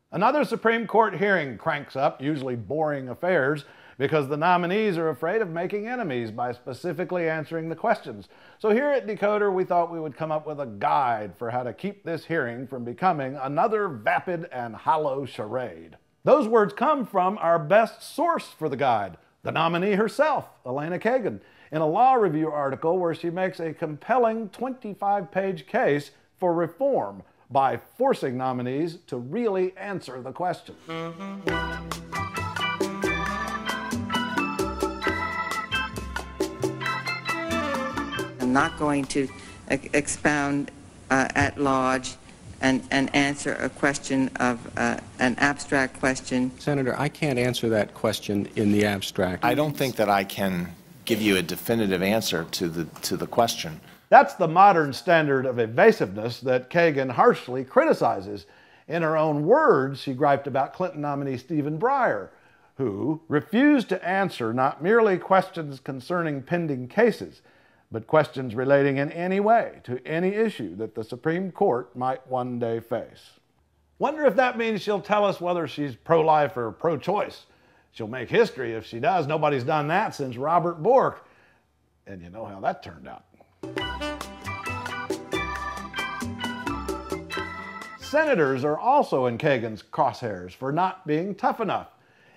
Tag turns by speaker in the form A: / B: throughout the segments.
A: Another Supreme Court hearing cranks up usually boring affairs because the nominees are afraid of making enemies by specifically answering the questions. So here at Decoder, we thought we would come up with a guide for how to keep this hearing from becoming another vapid and hollow charade. Those words come from our best source for the guide, the nominee herself, Elena Kagan, in a law review article where she makes a compelling 25-page case for reform by forcing nominees to really answer the question.
B: I'm not going to expound at large and answer a question of an abstract question.
C: Senator, I can't answer that question in the abstract.
D: I don't think that I can give you a definitive answer to the question.
A: That's the modern standard of evasiveness that Kagan harshly criticizes. In her own words, she griped about Clinton nominee Stephen Breyer, who refused to answer not merely questions concerning pending cases, but questions relating in any way to any issue that the Supreme Court might one day face. Wonder if that means she'll tell us whether she's pro-life or pro-choice. She'll make history if she does. Nobody's done that since Robert Bork. And you know how that turned out. Senators are also in Kagan's crosshairs for not being tough enough.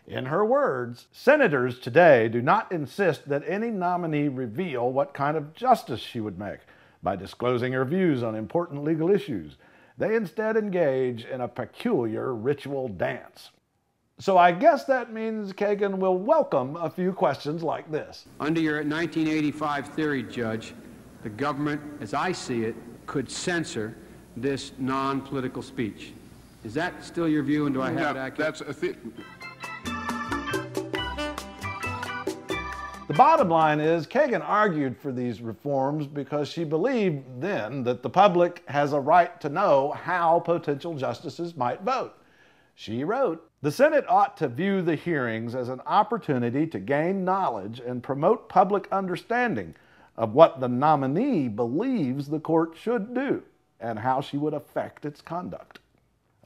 A: In her words, senators today do not insist that any nominee reveal what kind of justice she would make by disclosing her views on important legal issues. They instead engage in a peculiar ritual dance. So I guess that means Kagan will welcome a few questions like this.
E: Under your 1985 theory, Judge, the government, as I see it, could censor this non-political speech. Is that still your view, and do I have it accurate?
A: The bottom line is Kagan argued for these reforms because she believed then that the public has a right to know how potential justices might vote. She wrote, "The Senate ought to view the hearings as an opportunity to gain knowledge and promote public understanding of what the nominee believes the court should do and how she would affect its conduct."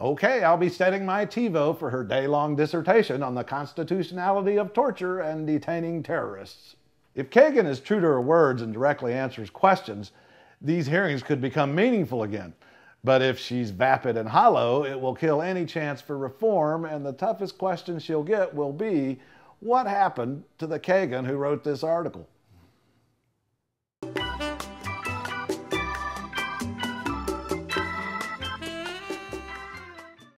A: Okay, I'll be setting my TiVo for her day-long dissertation on the constitutionality of torture and detaining terrorists. If Kagan is true to her words and directly answers questions, these hearings could become meaningful again. But if she's vapid and hollow, it will kill any chance for reform, and the toughest question she'll get will be, what happened to the Kagan who wrote this article?